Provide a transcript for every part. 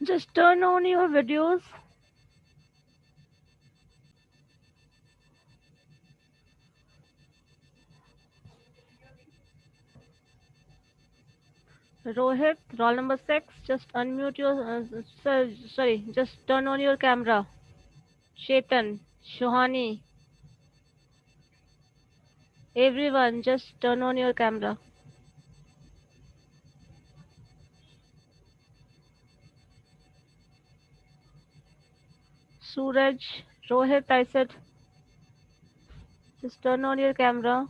Just turn on your videos. Rohit, roll number 6, just unmute your, sorry, just turn on your camera. Chetan, Shuhani, everyone, just turn on your camera. Suraj, Rohit, I said, just turn on your camera.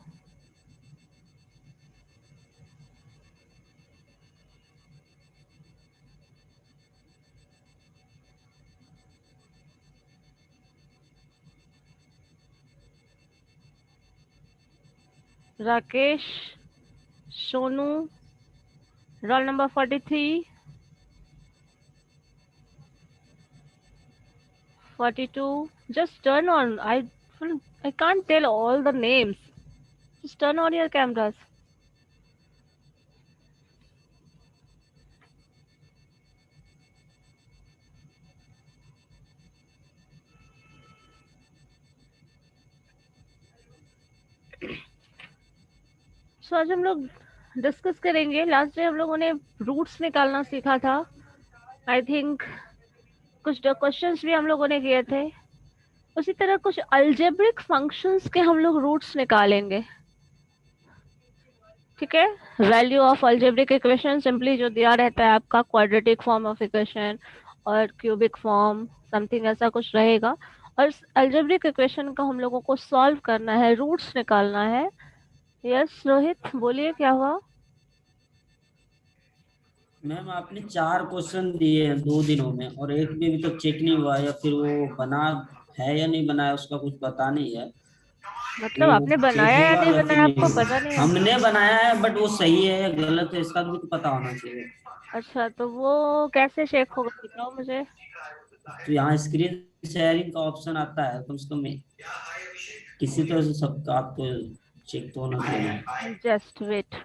Rakesh, Sonu, roll number 43, 42. Just turn on. I can't tell all the names. Just turn on your cameras. So आज हम लोग discuss करेंगे. Last day हम लोगों ने roots निकालना सीखा था. आई थिंक कुछ क्वेश्चंस भी हम लोगों ने किए थे. उसी तरह कुछ अलजेब्रिक फंक्शंस के हम लोग रूट्स निकालेंगे. ठीक है. Value of algebraic equation simply जो दिया रहता है आपका क्वाड्रेटिक फॉर्म ऑफ इक्वेशन और क्यूबिक फॉर्म समथिंग ऐसा कुछ रहेगा. और अलजेब्रिक इक्वेशन का हम लोगों को सॉल्व करना है, रूट्स निकालना है. यस रोहित बोलिए क्या हुआ. मैम आपने 4 क्वेश्चन दिए हैं 2 दिनों में और एक भी अभी तक चेक नहीं हुआ या फिर वो बना है या नहीं बनाया उसका कुछ पता नहीं है. मतलब वो आपने चेक बनाया या होगा नहीं या फिर बनाया नहीं आपको होगा. पता नहीं है. हमने बनाया है बट वो सही है या गलत है इसका भी तो पता होना चाहिए. अच्छा तो वो कैसे चेक होगा बताओ मुझे. तो यहाँ स्क्रीन शेयरिंग का ऑप्शन आता है कम से कम किसी तरह से सबका आपको चेक तो होना चाहिए. Just wait.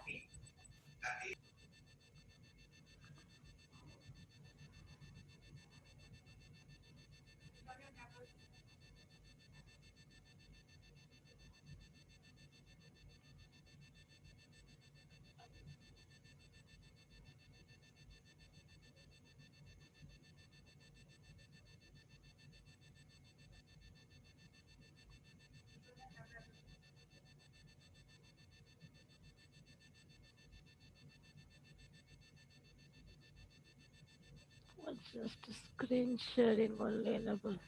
Just screen sharing only enable.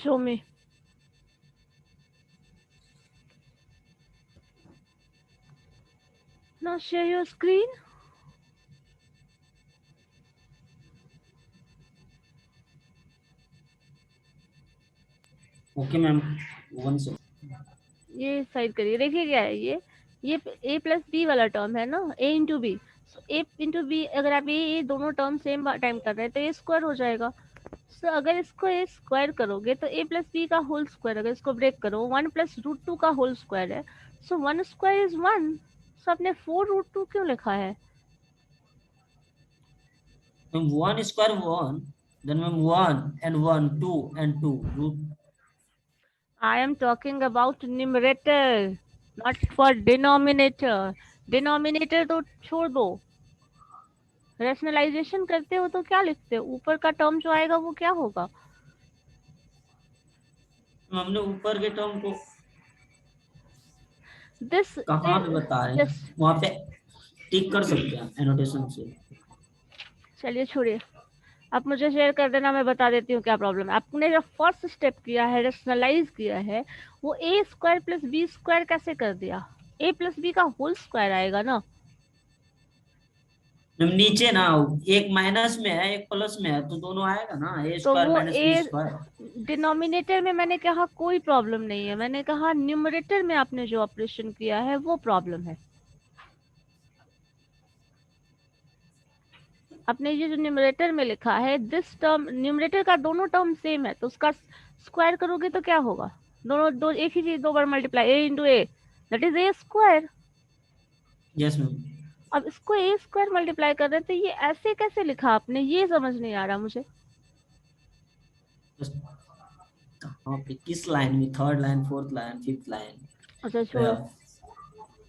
Show me. Now share your screen. Okay ma'am 1 से. ये साइड करिए. देखिए क्या है ये a प्लस बी वाला टर्म है ना, a into B. a into B अगर आप ये दोनों टर्म सेम टाइम कर रहे हैं तो ए स्क्वायर हो जाएगा. सो अगर इसको ए स्क्वायर करोगे तो a प्लस बी का होल स्क्वायर, अगर इसको ब्रेक करो 1 प्लस रूट टू का होल स्क्वायर है. सो 1 स्क्वायर इज 1. सो आपने 4 रूट टू क्यों लिखा है. Ma'am 1 square 1 then ma'am 1 and 1 2 and 2 root. I am talking about numerator, not for denominator. Denominator तो छोड़ दो. रेशनलाइजेशन करते हो तो क्या लिखते हो, ऊपर का टर्म जो आएगा वो क्या होगा. हमने ऊपर के टर्म को दिस कहाँ पे बता रहे हैं जस्ट. वहां पे टिक कर सकते हैं एनोटेशन से. चलिए छोड़िए. आप मुझे शेयर कर देना, मैं बता देती हूँ क्या प्रॉब्लम है. आपने जो फर्स्ट स्टेप किया है, रेशनलाइज किया है, वो ए स्क्वायर प्लस बी स्क्वायर कैसे कर दिया. ए प्लस बी का होल स्क्वायर आएगा ना. मैम नीचे ना एक माइनस में है एक प्लस में है तो दोनों आएगा ना ए तो स्क्वायर वो माइनस बी ए स्क्वायर. डिनोमिनेटर में मैंने कहा कोई प्रॉब्लम नहीं है, मैंने कहा न्यूमरेटर में आपने जो ऑपरेशन किया है वो प्रॉब्लम है. आपने ये जो न्यूमरेटर में लिखा है दिस टर्म, न्यूमरेटर का दोनों टर्म सेम है तो उसका स्क्वायर करोगे तो क्या होगा, दोनों दो एक ही चीज दो बार multiply, A into A that is A square. Yes ma'am. अब इसको ए स्क्वायर मल्टीप्लाई कर रहे हैं तो ये ऐसे कैसे लिखा आपने, ये समझ नहीं आ रहा मुझे। कहाँ पे, किस लाइन में, third line, fourth line, fifth line? अच्छा छोड़ो,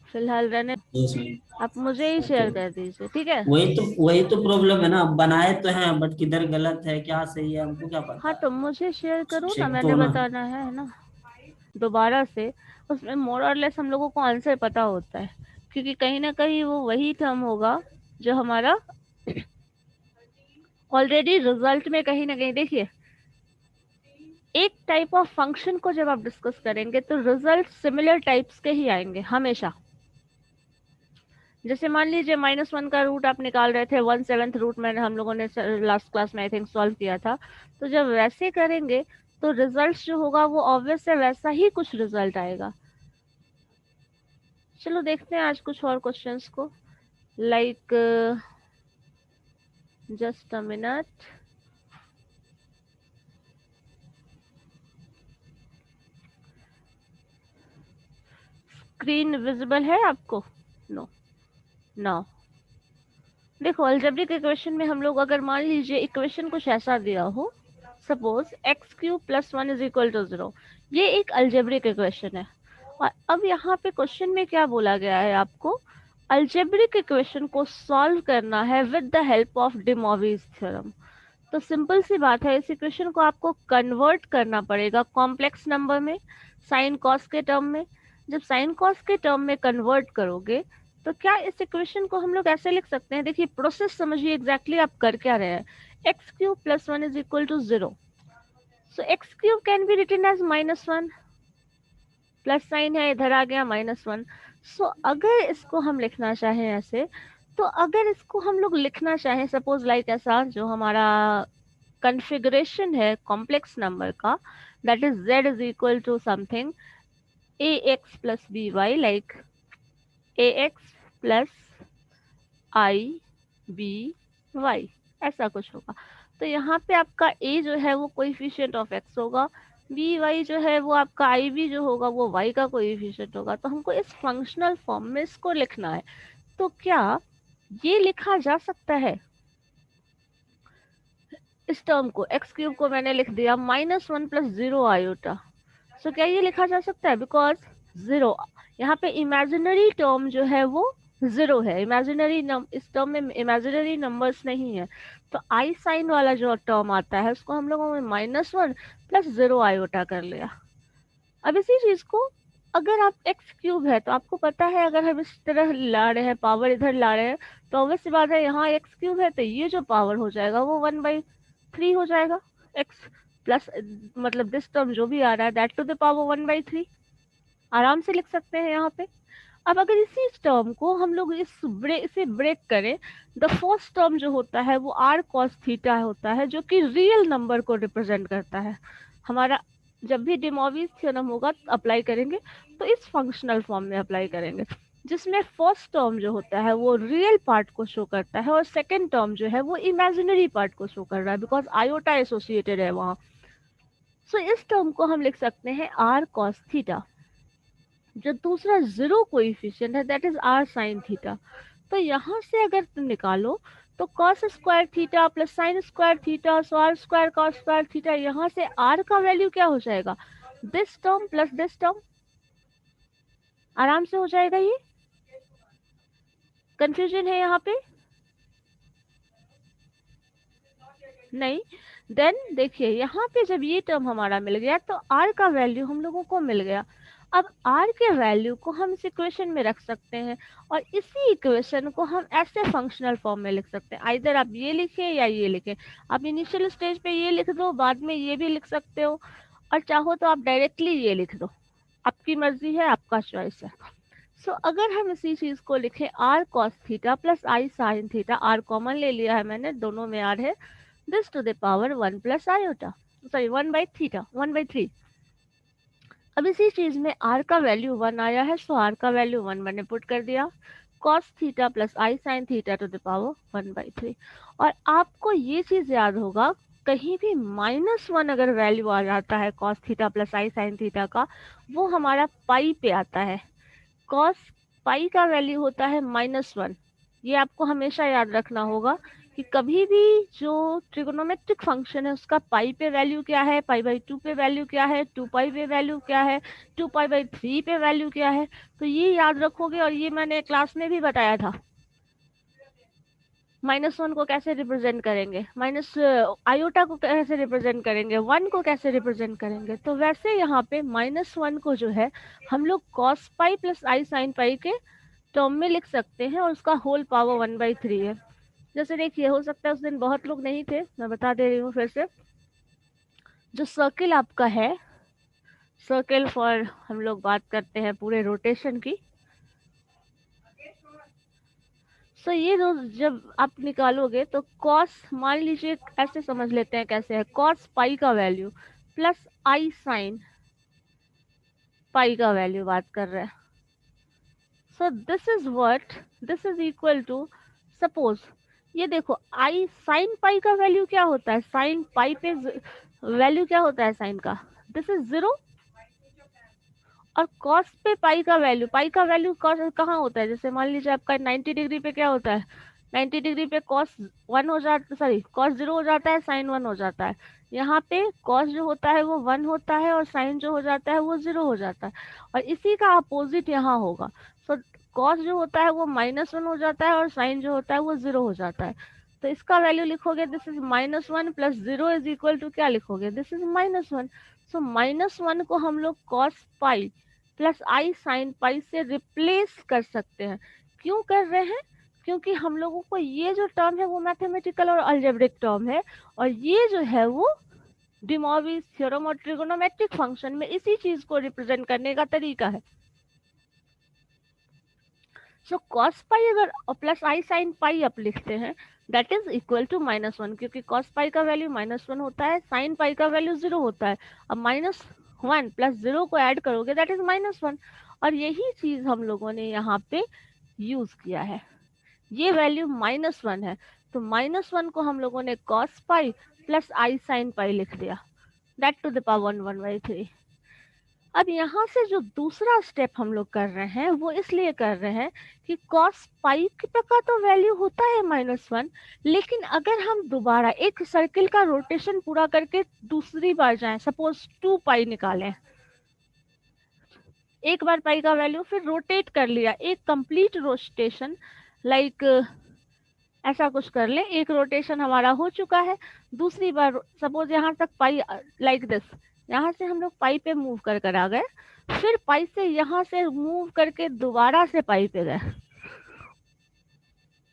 फिलहाल रहने, यस मैम। आप मुझे ही ओके। शेयर कर दीजिए, ठीक है। वही तो प्रॉब्लम है ना, बनाए तो हैं बट किधर गलत है क्या सही है हमको क्या हाँ पता। तो मुझे शेयर करो ना, चेक मैंने तो ना। बताना है ना दोबारा से। उसमें मोर और लेस हम लोगों को आंसर पता होता है, क्योंकि कहीं ना कहीं वो वही टर्म होगा जो हमारा ऑलरेडी रिजल्ट में कहीं ना कहीं, देखिए एक टाइप ऑफ फंक्शन को जब आप डिस्कस करेंगे तो रिजल्ट सिमिलर टाइप्स के ही आएंगे हमेशा। जैसे मान लीजिए -1 का रूट आप निकाल रहे थे, 1/7 रूट मैंने हम लोगों ने लास्ट क्लास में आई थिंक सॉल्व किया था। तो जब वैसे करेंगे तो रिजल्ट जो होगा वो ऑब्वियस है वैसा ही कुछ रिजल्ट आएगा। चलो देखते हैं आज कुछ और क्वेश्चंस को, like just a minute. Screen visible है आपको? No, no. देखो अलजेब्रिक इक्वेशन में हम लोग अगर मान लीजिए इक्वेशन कुछ ऐसा दिया हो, सपोज x³ + 1 = 0, ये एक अलजेब्रिक इक्वेशन है। और अब यहाँ पे क्वेश्चन में क्या बोला गया है आपको, अलजेब्रिक इक्वेशन को सॉल्व करना है with the help of de Moivre's theorem. तो सिंपल सी बात है, इस इक्वेशन को आपको कन्वर्ट करना पड़ेगा कॉम्प्लेक्स नंबर में, साइन कॉस के टर्म में। जब साइन कॉस के टर्म में कन्वर्ट करोगे तो क्या इस इक्वेशन को हम लोग ऐसे लिख सकते हैं, देखिए प्रोसेस समझिए एग्जैक्टली आप कर क्या रहे हैं। x³ + 1 = 0, so x³ can be written as -1, plus sign है इधर आ गया -1। सो अगर इसको हम लिखना चाहें ऐसे, तो अगर इसको हम लोग लिखना चाहें सपोज लाइक ऐसा, जो हमारा कॉन्फ़िगरेशन है कॉम्प्लेक्स नंबर का, that is z = something ax + by, like ax + i b y, ऐसा कुछ होगा। तो यहाँ पे आपका a जो है वो कोएफिशिएंट ऑफ x होगा, बी वाई जो है वो आपका आई बी जो होगा वो y का कोएफिशिएंट होगा। तो हमको इस फंक्शनल फॉर्म में इसको लिखना है। तो क्या ये लिखा जा सकता है, इस टर्म को x³ को मैंने लिख दिया -1 + 0 आयोटा। सो क्या ये लिखा जा सकता है, बिकॉज 0 यहाँ पे इमेजिनरी टर्म जो है वो 0 है, इमेजिनरी इस टर्म में इमेजिनरी नंबर्स नहीं है। तो आई साइन वाला जो टर्म आता है उसको हम लोगों ने -1 + 0 आयोटा कर लिया। अब इसी चीज को अगर आप x³ है तो आपको पता है अगर हम इस तरह ला रहे हैं, पावर इधर ला रहे हैं, तो ऑब्वियस सी बात है यहाँ x³ है तो ये जो पावर हो जाएगा वो 1/3 हो जाएगा। x प्लस मतलब दिस टर्म जो भी आ रहा है दैट टू द पावर 1/3, आराम से लिख सकते हैं यहाँ पे। अब अगर इसी टर्म को हम लोग इसे ब्रेक करें, द फर्स्ट टर्म जो होता है वो r cos थीटा होता है, जो कि रियल नंबर को रिप्रेजेंट करता है। हमारा जब भी डे मोविस थ्योरम होगा अप्लाई करेंगे तो इस फंक्शनल फॉर्म में अप्लाई करेंगे, जिसमें फर्स्ट टर्म जो होता है वो रियल पार्ट को शो करता है और सेकेंड टर्म जो है वो इमेजिनरी पार्ट को शो कर रहा है, बिकॉज आयोटा एसोसिएटेड है वहाँ। सो इस टर्म को हम लिख सकते हैं r cos थीटा। जो दूसरा 0 कोएफिशिएंट है that is r sin theta. तो यहाँ से अगर तुम निकालो तो cos square theta plus sine square theta, so r square cos square theta, यहाँ से r का वैल्यू क्या हो जाएगा, this term plus this term, आराम से हो जाएगा। ये कंफ्यूजन है यहाँ पे? नहीं। देन देखिए यहाँ पे जब ये टर्म हमारा मिल गया तो r का वैल्यू हम लोगों को मिल गया। अब r के वैल्यू को हम इस इक्वेशन में रख सकते हैं और इसी इक्वेशन को हम ऐसे फंक्शनल फॉर्म में लिख सकते हैं, आइदर आप ये लिखें या ये लिखें। आप इनिशियल स्टेज पे ये लिख दो, बाद में ये भी लिख सकते हो, और चाहो तो आप डायरेक्टली ये लिख दो, आपकी मर्जी है, आपका चॉइस है। सो अगर हम इसी चीज को लिखें r cos theta plus i sin theta, r common ले लिया है मैंने, दोनों में r है, this to the power 1 plus iota, sorry 1/3। अब इसी चीज में r का वैल्यू 1 आया है, सो r का वैल्यू 1 मैंने पुट कर दिया। cos theta plus i sine theta two the power 1/3। और आपको ये चीज याद होगा, कहीं भी -1 अगर वैल्यू आ जाता है cos theta plus i sine theta का, वो हमारा पाई पे आता है। cos पाई का वैल्यू होता है -1। ये आपको हमेशा याद रखना होगा कि कभी भी जो ट्रिगोनोमेट्रिक फंक्शन है उसका पाई पे वैल्यू क्या है, पाई/2 पे वैल्यू क्या है, 2 पाई पे वैल्यू क्या है, 2 पाई/3 पे वैल्यू क्या है, तो ये याद रखोगे। और ये मैंने क्लास में भी बताया था, -1 को कैसे रिप्रेजेंट करेंगे, माइनस आयोटा को कैसे रिप्रेजेंट करेंगे, 1 को कैसे रिप्रेजेंट करेंगे। तो वैसे यहाँ पे -1 को जो है हम लोग cos pi plus i sine पाई के टर्म में लिख सकते हैं, और उसका होल पावर 1/3 है। जैसे देखिए, हो सकता है उस दिन बहुत लोग नहीं थे, मैं बता दे रही हूँ फिर से। जो सर्किल आपका है, सर्किल फॉर हम लोग बात करते हैं पूरे रोटेशन की। सो ये जब आप निकालोगे तो cos, मान लीजिए ऐसे समझ लेते हैं कैसे है, cos पाई का value plus i sine pi का वैल्यू बात कर रहे हैं। So this is equal to, suppose ये देखो आई साइन पाई का वैल्यू क्या होता है, साइन पाई पे वैल्यू क्या होता है साइन का, दिस इज 0। और cos पे पाई का वैल्यू कहाँ होता है, जैसे मान लीजिए आपका 90 डिग्री पे क्या होता है, 90 डिग्री पे cos 1 हो जाता, सॉरी cos 0 हो जाता है, sin 1 हो जाता है। यहाँ पे cos जो होता है वो 1 होता है, और sin जो हो जाता है वो 0 हो जाता है। और इसी का अपोजिट यहाँ होगा। सो cos जो होता है वो -1 हो जाता है, और sin जो होता है वो 0 हो जाता है। तो इसका वैल्यू लिखोगे, this is -1 plus 0 is equal to क्या लिखोगे, दिस इज -1। सो -1 को हम लोग cos pi plus i sine पाई से रिप्लेस कर सकते हैं। क्यों कर रहे हैं, क्योंकि हम लोगों को ये जो टर्म है वो मैथमेटिकल और अलजेब्रिक टर्म है, और ये जो है वो डे मॉर्विस थ्योरम और ट्रिगोनोमेट्रिक फंक्शन में इसी चीज को रिप्रेजेंट करने का तरीका है। सो cos पाई अगर प्लस आई साइन पाई आप लिखते हैं, दैट इज इक्वल टू -1, क्योंकि cos पाई का वैल्यू -1 होता है, साइन पाई का वैल्यू 0 होता है। अब -1 प्लस 0 को ऐड करोगे, दैट इज -1। और यही चीज हम लोगों ने यहाँ पे यूज किया है, ये वैल्यू -1 है, तो -1 को हम लोगों ने cos pi plus i sine पाई लिख दिया, दैट टू द पावर 1/3। अब यहाँ से जो दूसरा स्टेप हम लोग कर रहे हैं वो इसलिए कर रहे हैं कि cos पाई का तो वैल्यू होता है -1, लेकिन अगर हम दोबारा एक सर्किल का रोटेशन पूरा करके दूसरी बार जाएं, सपोज 2 पाई निकालें, एक बार पाई का वैल्यू फिर रोटेट कर लिया, एक कंप्लीट रोटेशन, लाइक ऐसा कुछ कर ले, एक रोटेशन हमारा हो चुका है, दूसरी बार सपोज यहाँ तक पाई लाइक दिस, यहाँ से हम लोग पाई पे मूव कर आ गए, फिर पाई से यहाँ से मूव करके दोबारा से पाई पे गए,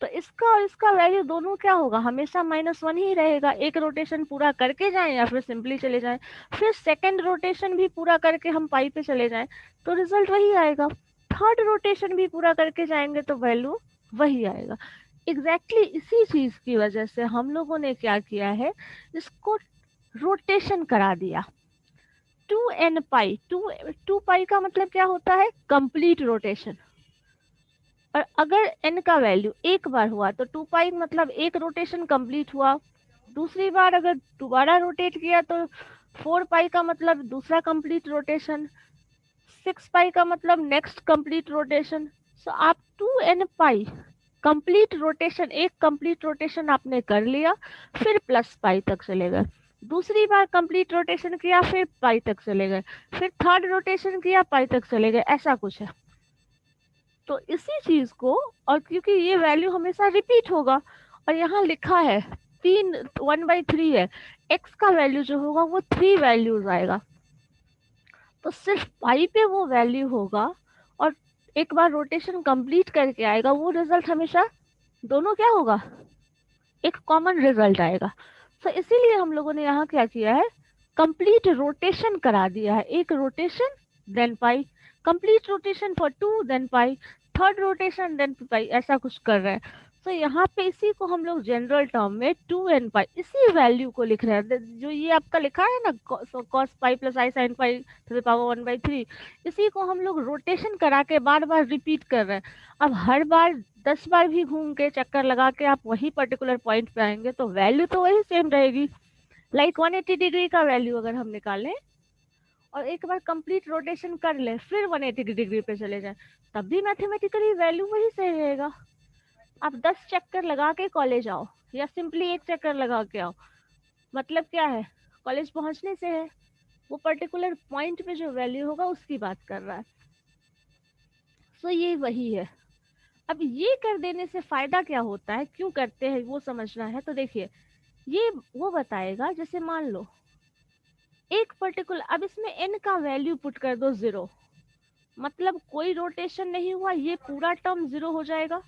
तो इसका और इसका वैल्यू दोनों क्या होगा, हमेशा -1 ही रहेगा। एक रोटेशन पूरा करके जाएं या फिर सिंपली चले जाएं, फिर सेकंड रोटेशन भी पूरा करके हम पाई पे चले जाएं तो रिजल्ट वही आएगा, थर्ड रोटेशन भी पूरा करके जाएंगे तो वैल्यू वही आएगा। एग्जैक्टली इसी चीज की वजह से हम लोगों ने क्या किया है, इसको रोटेशन करा दिया। 2n पाई, 2 पाई का मतलब क्या होता है, कंप्लीट रोटेशन। और अगर n का वैल्यू एक बार हुआ तो 2 पाई मतलब एक रोटेशन कंप्लीट हुआ, दूसरी बार अगर दोबारा रोटेट किया तो 4 पाई का मतलब दूसरा कंप्लीट रोटेशन, 6 पाई का मतलब नेक्स्ट कंप्लीट रोटेशन। सो आप 2n पाई कंप्लीट रोटेशन, एक कंप्लीट रोटेशन आपने कर लिया, फिर प्लस पाई तक चले गए, दूसरी बार कंप्लीट रोटेशन किया फिर पाई तक चले गए, फिर थर्ड रोटेशन किया पाई तक चले गए, ऐसा कुछ है। तो इसी चीज को, और क्योंकि ये वैल्यू हमेशा रिपीट होगा, और यहाँ लिखा है 1/3 है, x का वैल्यू जो होगा वो 3 वैल्यूज आएगा, तो सिर्फ पाई पे वो वैल्यू होगा, और एक बार रोटेशन कंप्लीट करके आएगा, वो रिजल्ट हमेशा दोनों क्या होगा, एक कॉमन रिजल्ट आएगा। तो इसीलिए हम लोगों ने यहाँ क्या किया है, कंप्लीट रोटेशन करा दिया है, एक rotation then pi, complete rotation for 2 then pi, third rotation then pi, ऐसा कुछ कर रहे हैं। तो यहाँ पे इसी को हम लोग जनरल टर्म में 2n पाई इसी वैल्यू को लिख रहे हैं, जो ये आपका लिखा है ना cos pi plus i sine pi to the power 1/3, इसी को हम लोग रोटेशन करा के बार बार रिपीट कर रहे हैं। अब हर बार 10 बार भी घूम के चक्कर लगा के आप वही पर्टिकुलर पॉइंट पे आएंगे तो वैल्यू तो वही सेम रहेगी। लाइक 180 डिग्री का वैल्यू अगर हम निकालें और एक बार कंप्लीट रोटेशन कर ले फिर 180 डिग्री पे चले जाए, तब भी मैथमेटिकली वैल्यू वही सही रहेगा। आप 10 चक्कर लगा के कॉलेज आओ या सिंपली एक चक्कर लगा के आओ, मतलब क्या है, कॉलेज पहुंचने से है, वो पर्टिकुलर पॉइंट पे जो वैल्यू होगा उसकी बात कर रहा है। सो ये वही है। अब ये कर देने से फायदा क्या होता है, क्यों करते हैं वो समझना है। तो देखिए ये वो बताएगा, जैसे मान लो एक पर्टिकुलर, अब इसमें n का वैल्यू पुट कर दो 0, मतलब कोई रोटेशन नहीं हुआ, ये पूरा टर्म 0 हो जाएगा।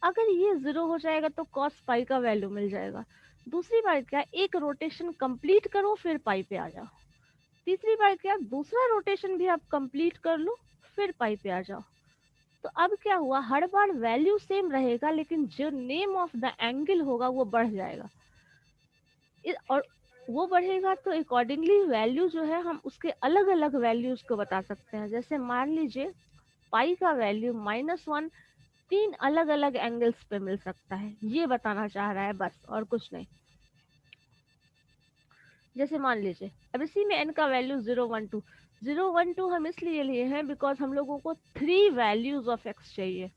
अगर ये 0 हो जाएगा तो cos पाई का वैल्यू मिल जाएगा। दूसरी बात क्या, एक रोटेशन कंप्लीट करो फिर पाई पे आ जाओ। तीसरी बात क्या, दूसरा रोटेशन भी आप कंप्लीट कर लो फिर पाई पे आ जाओ। तो अब क्या हुआ, हर बार वैल्यू सेम रहेगा लेकिन जो नेम ऑफ द एंगल होगा वो बढ़ जाएगा। और वो बढ़ेगा तो अकॉर्डिंगली वैल्यू जो है हम उसके अलग अलग वैल्यूज को बता सकते हैं। जैसे मान लीजिए पाई का वैल्यू -1 3 अलग अलग एंगल्स पे मिल सकता है, ये बताना चाह रहा है बस, और कुछ नहीं। जैसे मान लीजिए अब इसी में n का वैल्यू 0 1 2 हम इसलिए लिए हैं बिकॉज हम लोगों को 3 वैल्यूज ऑफ x चाहिए।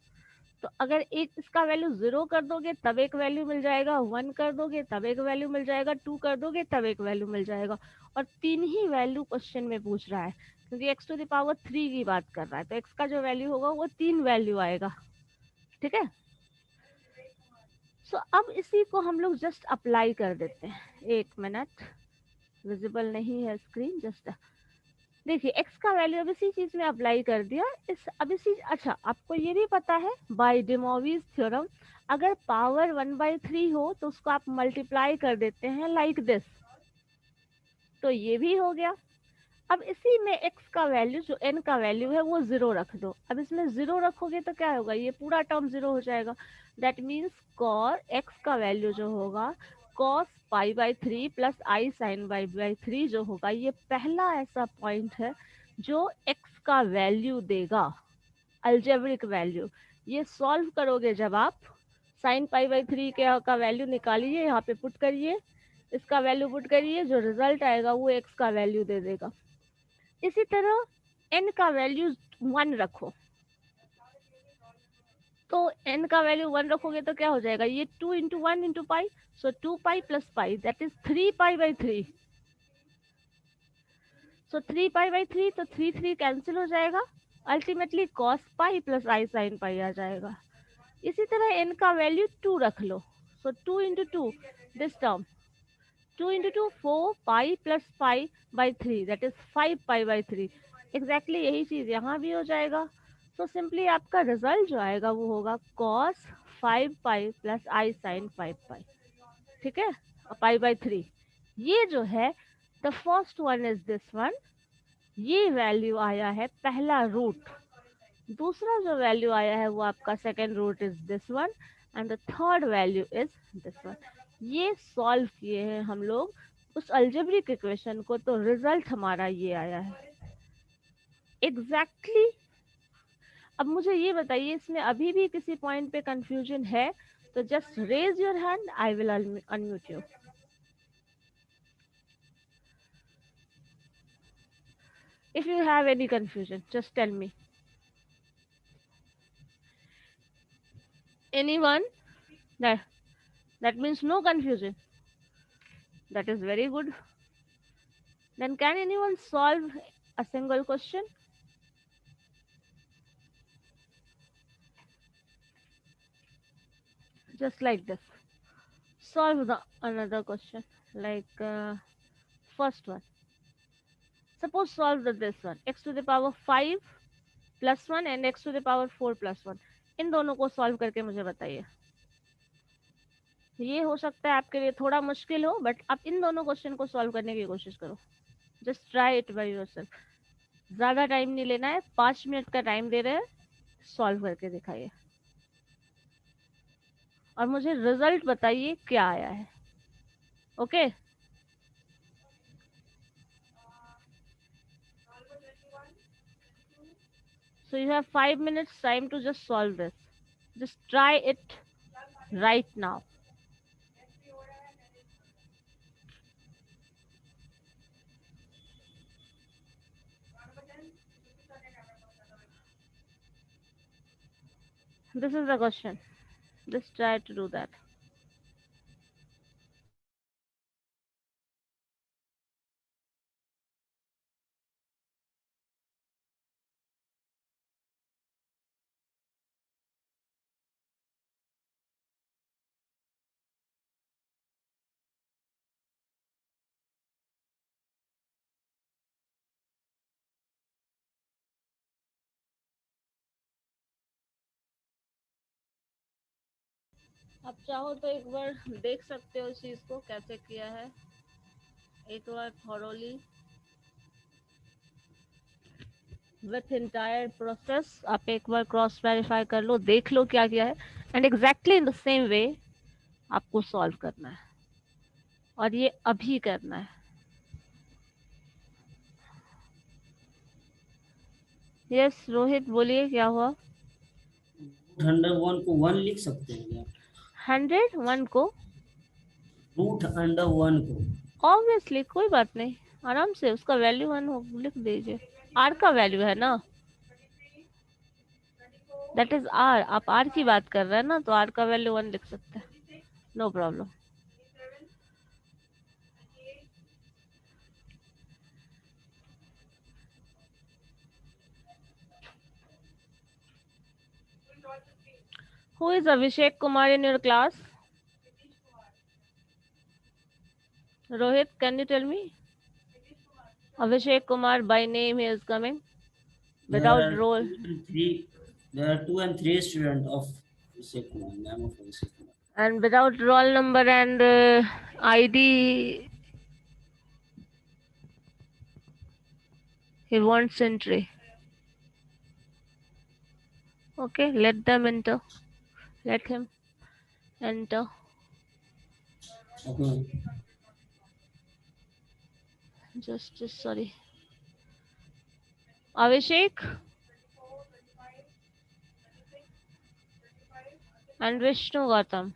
तो अगर एक इसका वैल्यू 0 कर दोगे तब एक वैल्यू मिल जाएगा, 1 कर दोगे तब एक वैल्यू मिल जाएगा, 2 कर दोगे तब एक वैल्यू मिल जाएगा। और 3 ही वैल्यू क्वेश्चन में पूछ रहा है क्योंकि x टू द पावर 3 की बात कर रहा है, तो x का जो वैल्यू होगा वो 3 वैल्यू आएगा। ठीक है, सो अब इसी को हम लोग जस्ट अप्लाई कर देते हैं। एक मिनट, विजिबल नहीं है स्क्रीन, जस्ट देखिए x का वैल्यू अब इसी चीज में अप्लाई कर दिया। इस अब इसी, अच्छा आपको ये भी पता है बाय डे मोविस थ्योरम, अगर पावर 1/3 हो तो उसको आप मल्टीप्लाई कर देते हैं लाइक दिस, तो ये भी हो गया। अब इसी में x का वैल्यू जो n का वैल्यू है वो 0 रख दो। अब इसमें 0 रखोगे तो क्या होगा, ये पूरा टर्म 0 हो जाएगा। दैट मीन्स कॉस x का वैल्यू जो होगा cos π/3 प्लस आई साइन π/3 जो होगा, ये पहला ऐसा पॉइंट है जो x का वैल्यू देगा, अल्जेब्रिक वैल्यू। ये सॉल्व करोगे जब आप साइन π/3 के का वैल्यू निकालिए, यहाँ पे पुट करिए, इसका वैल्यू पुट करिए, जो रिजल्ट आएगा वो x का वैल्यू दे देगा। इसी तरह n का वैल्यू 1 रखो, तो n का वैल्यू 1 रखोगे तो क्या हो जाएगा, ये 2 into 1 into pi, so 2 pi plus pi that is 3 π/3। So 3 π/3, तो 3 3 कैंसिल हो जाएगा, ultimately cos pi plus i sine pi आ जाएगा। इसी तरह n का वैल्यू 2 रख लो, so 2 into 2 this term, 2 into 2 4 pi plus pi by 3 that is 5 π/3। Exactly यही चीज यहाँ भी हो जाएगा। तो सिंपली आपका रिजल्ट जो आएगा वो होगा cos 5 pi plus i sign 5 पाई। ठीक है, π/3 ये जो है the first one is this one, ये वैल्यू आया है पहला रूट। दूसरा जो वैल्यू आया है वो आपका second root is this one, and the third value is this one. ये सॉल्व किए हैं हम लोग उस अलजेब्रिक इक्वेशन को, तो रिजल्ट हमारा ये आया है एग्जैक्टली exactly। अब मुझे ये बताइए इसमें अभी भी किसी पॉइंट पे कंफ्यूजन है तो just raise your hand, I will unmute you. If you have any confusion, just tell me. Anyone? That, that means no confusion. That is very good. Then can anyone solve a single question? Just like this. Solve the another question. Like first one. Suppose solve this one. X to the power 5 plus 1 and x to the power 4 plus 1. इन दोनों को solve करके मुझे बताइए। ये हो सकता है आपके लिए थोड़ा मुश्किल हो, बट आप इन दोनों क्वेश्चन को सॉल्व करने की कोशिश करो। Just try it by yourself. ज्यादा टाइम नहीं लेना है, 5 मिनट का टाइम दे रहे हैं, सॉल्व करके दिखाइए। और मुझे रिजल्ट बताइए क्या आया है। Okay, so you have 5 minutes time to just solve this. Just try it right now. This is the question. Just try to do that. आप चाहो तो एक बार देख सकते हो इस चीज को कैसे किया है, एक बार थॉरोली विथ इंटायर प्रोसेस आप एक बार क्रॉस वेरीफाई कर लो, देख लो क्या किया है, and exactly in the same way आपको सॉल्व करना है, और ये अभी करना है। यस रोहित बोलिए क्या हुआ। 101 को 1 लिख सकते हैं क्या? 101 को √100 को ऑब्वियसली कोई बात नहीं, आराम से उसका वैल्यू 1 हो लिख दीजिए। आर का वैल्यू है ना, दैट इज आर, आप आर की बात कर रहे हैं ना, तो आर का वैल्यू 1 लिख सकते हैं, no problem. Who is Abhishek Kumar in your class? Rohit, can you tell me? Abhishek Kumar by name he is coming there without are role 2 and 3 there are 2 and 3 students of Abhishek Kumar, name of Abhishek Kumar. and without roll number and ID. He wants entry. Okay, let them enter. Let him enter. Okay. Just sorry. Abhishek and Vishnu Gautam.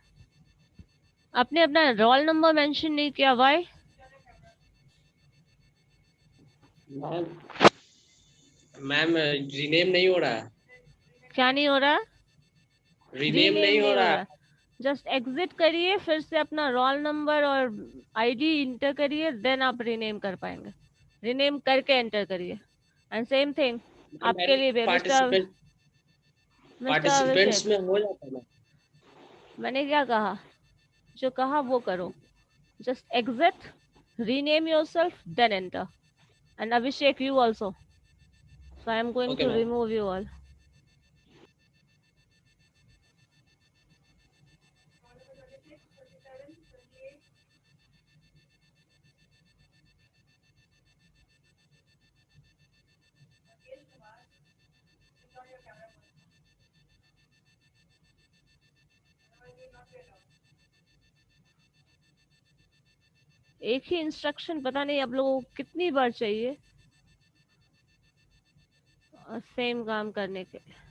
आपने अपना roll number mention नहीं किया, Y? Ma'am rename नहीं हो रहा है। क्या नहीं हो रहा? रीनेम नहीं हो रहा। जस्ट एग्जिट करिए, फिर से अपना रोल नंबर और आईडी इंटर करिए, देन आप रीनेम कर पाएंगे। रीनेम करके एंटर करिए, एंड सेम थिंग आपके लिए भी मिस्टर पार्टिसिपेंट्स अभिषेक। में हो जाता है। मैंने क्या कहा, जो कहा वो करो। Just exit, rename yourself, then enter, and Abhishek you also, so I am going okay to ma'am. Remove you all. एक ही इंस्ट्रक्शन पता नहीं आप लोगों को कितनी बार चाहिए सेम काम करने के लिए।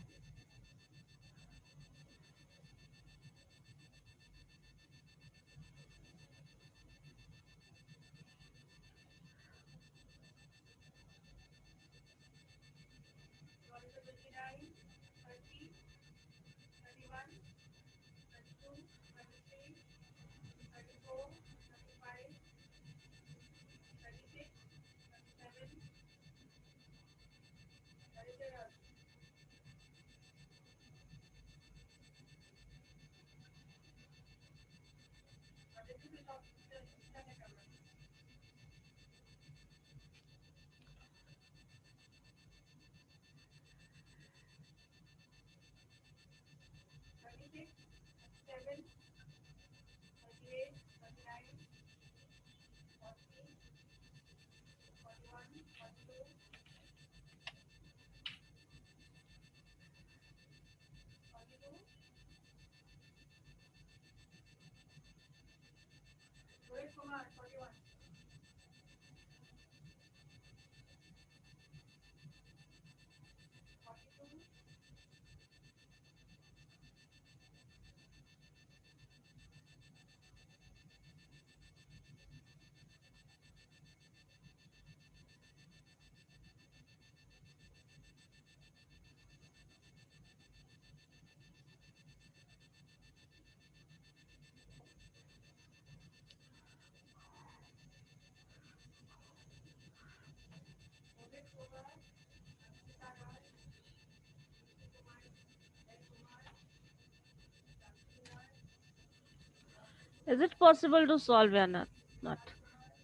Is it possible to solve या नॉट?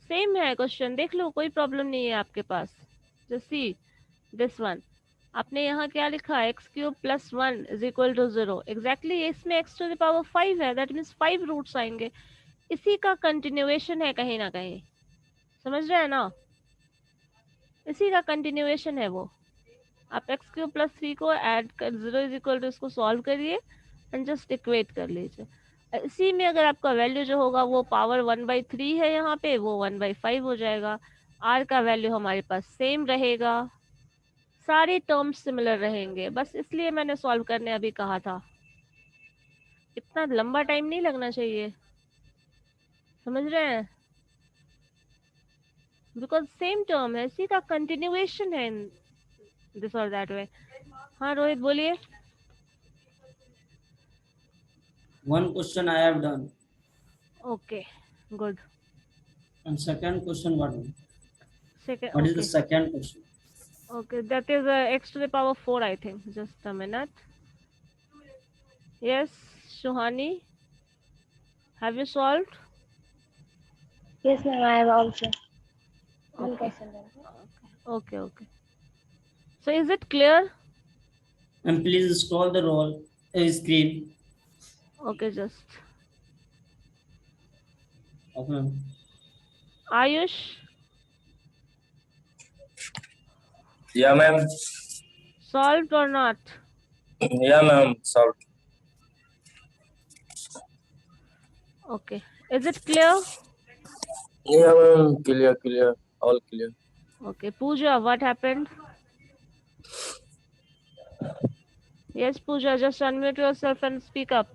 सेम है क्वेश्चन, देख लो, कोई प्रॉब्लम नहीं है आपके पास। जस्ट सी दिस वन, आपने यहाँ क्या लिखा, x cube plus 1 is equal to 0। Exactly इसमें एक्स टू द पावर 5 है, दैट मीन्स 5 रूट्स आएंगे। इसी का कंटिन्यूएशन है कहीं ना कहीं, समझ रहे हैं ना? इसी का कंटिन्यूएशन है वो। आप एक्स क्यूब प्लस 3 को ऐड कर 0 इज इक्वल टू इसको सॉल्व करिए एंड जस्ट इक्वेट कर लीजिए। इसी में अगर आपका वैल्यू जो होगा वो पावर 1/3 है यहाँ पे, वो 1/5 हो जाएगा। आर का वैल्यू हमारे पास सेम रहेगा, सारे टर्म्स सिमिलर रहेंगे, बस इसलिए मैंने सॉल्व करने अभी कहा था। इतना लंबा टाइम नहीं लगना चाहिए, समझ रहे हैं? बिकॉज सेम टर्म है, इसी का कंटिन्यूएशन है इन दिस और दैट वे। हाँ रोहित बोलिए। One question I have done. Okay good. And second question, what? Second What is the okay second question? Okay, that is x to the power 4 I think. Just a minute. Yes, Shuhani, have you solved? Yes, ma'am, I have also one Okay. question then. Okay. So is it clear? And please scroll the roll screen. Okay, just Okay. Ayush. Yeah, ma'am. Solved or not? Yeah, ma'am. Solved. Okay. Is it clear? Yeah, ma'am. Clear. All clear. Okay. Pooja, what happened? Yes, Pooja, just unmute yourself and speak up.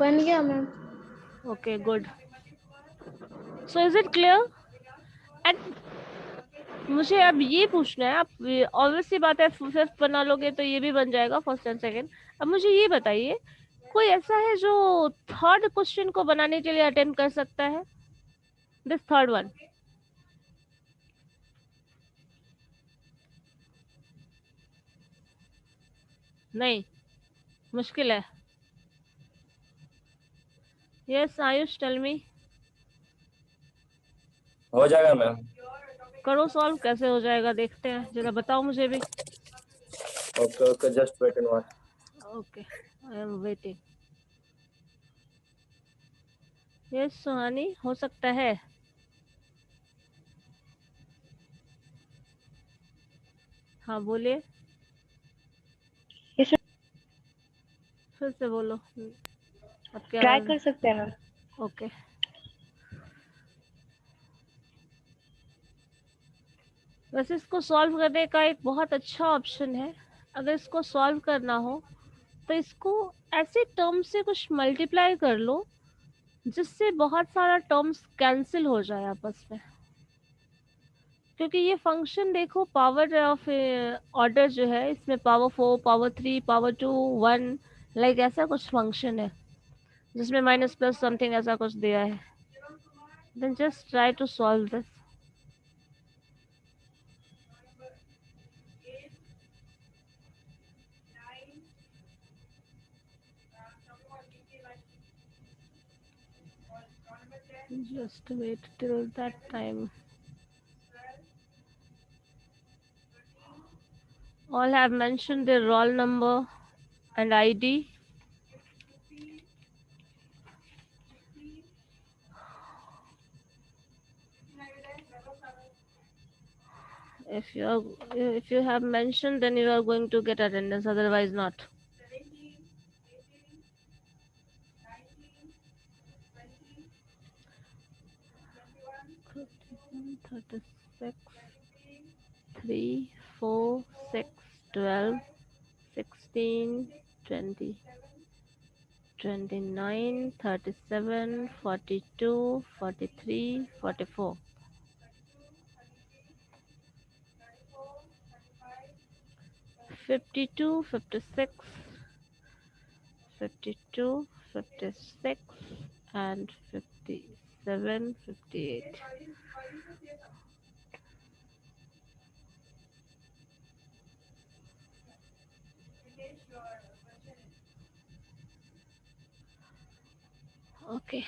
बन गया ma'am. Okay, good. So is it clear? And मुझे अब ये पूछना है, आप obviously बात है फिफ्थ बना लोगे तो ये भी बन जाएगा, फर्स्ट एंड सेकंड। अब मुझे ये बताइए, कोई ऐसा है जो थर्ड क्वेश्चन को बनाने के लिए अटेम्प्ट कर सकता है? This third one. नहीं, मुश्किल है। Yes Ayush, tell me. हो जाएगा मैम। करो सॉल्व, कैसे हो जाएगा देखते हैं, जरा बताओ मुझे भी। Okay just wait and watch. Okay, I am waiting. Yes Suhani, हो सकता है। हाँ बोलिए। Yes, फिर से बोलो, आपकी ट्राई आवाज। कर सकते हैं मैम। ओके, वैसे इसको सॉल्व करने का एक बहुत अच्छा ऑप्शन है। अगर इसको सॉल्व करना हो तो इसको ऐसे टर्म से कुछ मल्टीप्लाई कर लो जिससे बहुत सारा टर्म्स कैंसिल हो जाए आपस में। क्योंकि ये फंक्शन देखो, पावर ऑफ ऑर्डर जो है इसमें पावर 4, पावर 3, पावर 2, 1, लाइक ऐसा कुछ फंक्शन है जिसमें माइनस प्लस समथिंग ऐसा कुछ दिया है। Then just try to solve this. Just wait till that time. All have mentioned their roll number and ID. If you have mentioned, then you are going to get attendance, otherwise not. 36, 3, 4, 6, 12, 16, 20, 29, 37, 42, 43, 44. 52, 56, 52, 56, and 57, 58. Okay